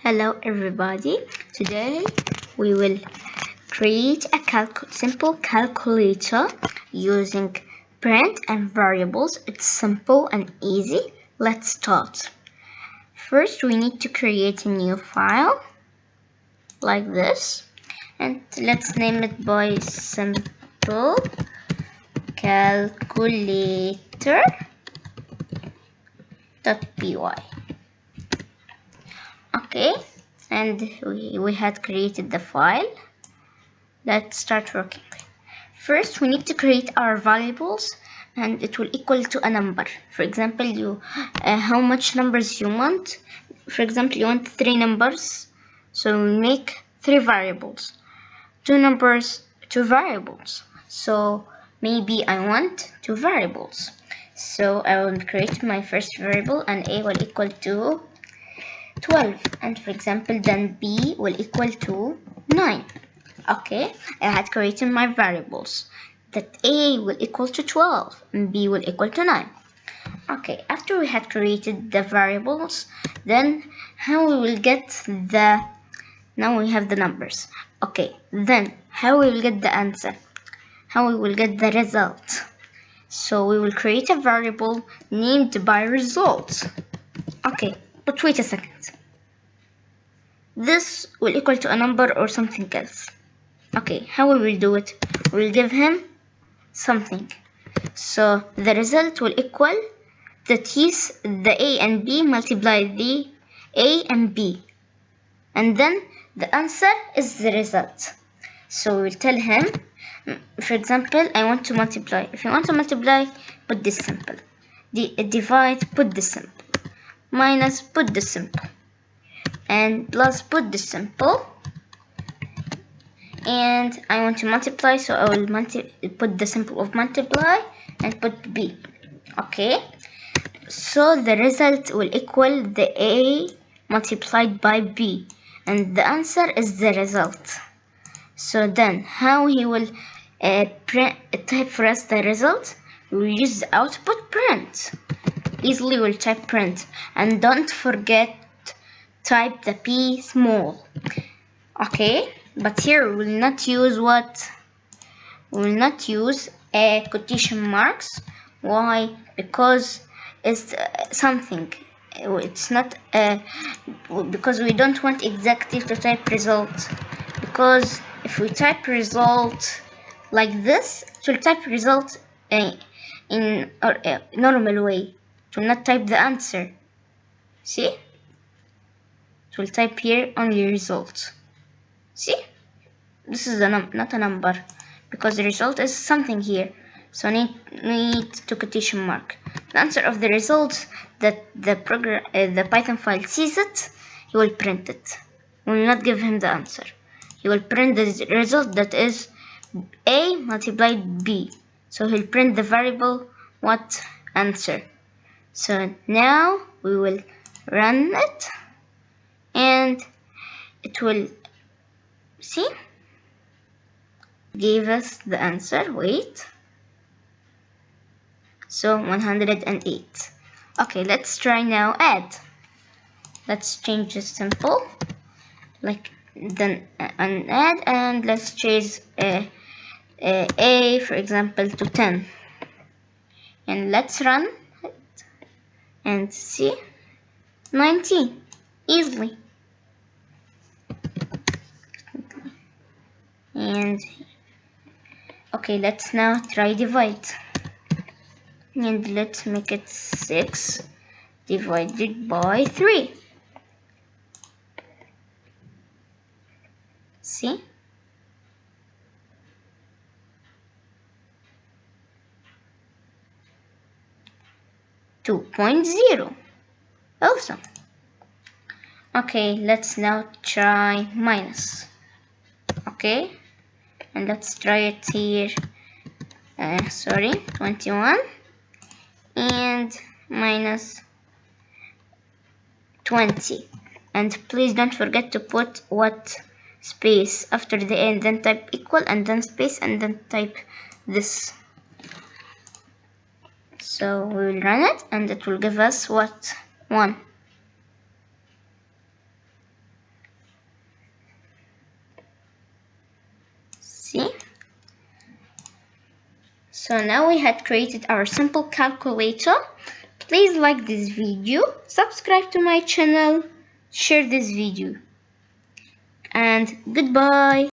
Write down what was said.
Hello everybody. Today we will create a simple calculator using print and variables. It's simple and easy. Let's start. First we need to create a new file like this, and let's name it by simple calculator.py. Okay, and we had created the file. Let's start working. First we need to create our variables, and it will equal to a number. For example, how much numbers you want. For example, you want 3 numbers, so we make 3 variables. 2 numbers, 2 variables. So maybe I want 2 variables. So I will create my first variable, and a will equal to 12, and for example then b will equal to 9. Okay, I had created my variables that a will equal to 12 and b will equal to 9. Okay, after we had created the variables, then how we will get now we have the numbers. Okay, then how we will get the answer, how we will get the result. So we will create a variable named by results. Okay, but wait a second. This will equal to a number or something else. Okay, how we will do it? We'll give him something. So the result will equal the a and b multiply the a and b. And then the answer is the result. So we'll tell him, for example, I want to multiply. If you want to multiply, put this symbol. Divide, put this symbol. Minus, put this symbol. And plus, put this symbol. And I want to multiply, so I will put the symbol of multiply and put b. Okay, so the result will equal the a multiplied by b, and the answer is the result. So then how he will type for us the result? We will use the output print. Easily we'll type print, and don't forget type the p small. Okay, but here we will not use what? We will not use quotation marks. Why? Because it's something. It's not because we don't want exactly to type result. Because if we type result like this, it will type result in a normal way. It will not type the answer. See? It will type here only result. See? This is not a number, because the result is something here. So need to quotation mark. The answer of the result that the Python file sees it, he will print it. We will not give him the answer. He will print the result that is a multiplied b. So he'll print the variable what answer. So now we will run it, and it will see gave us the answer. Wait, so 108. Okay, let's try now add. Let's change the symbol like then an add, and let's change a for example to 10, and let's run it and see 19 easily. And okay, let's now try divide, and let's make it 6 divided by 3. See? .0. Awesome. Okay, let's now try minus. Okay, and let's try it here. 21 and minus 20. And please don't forget to put what space after the end, then type equal and then space and then type this. So we will run it, and it will give us what? 1. So now we had created our simple calculator. Please like this video, subscribe to my channel, share this video, and goodbye.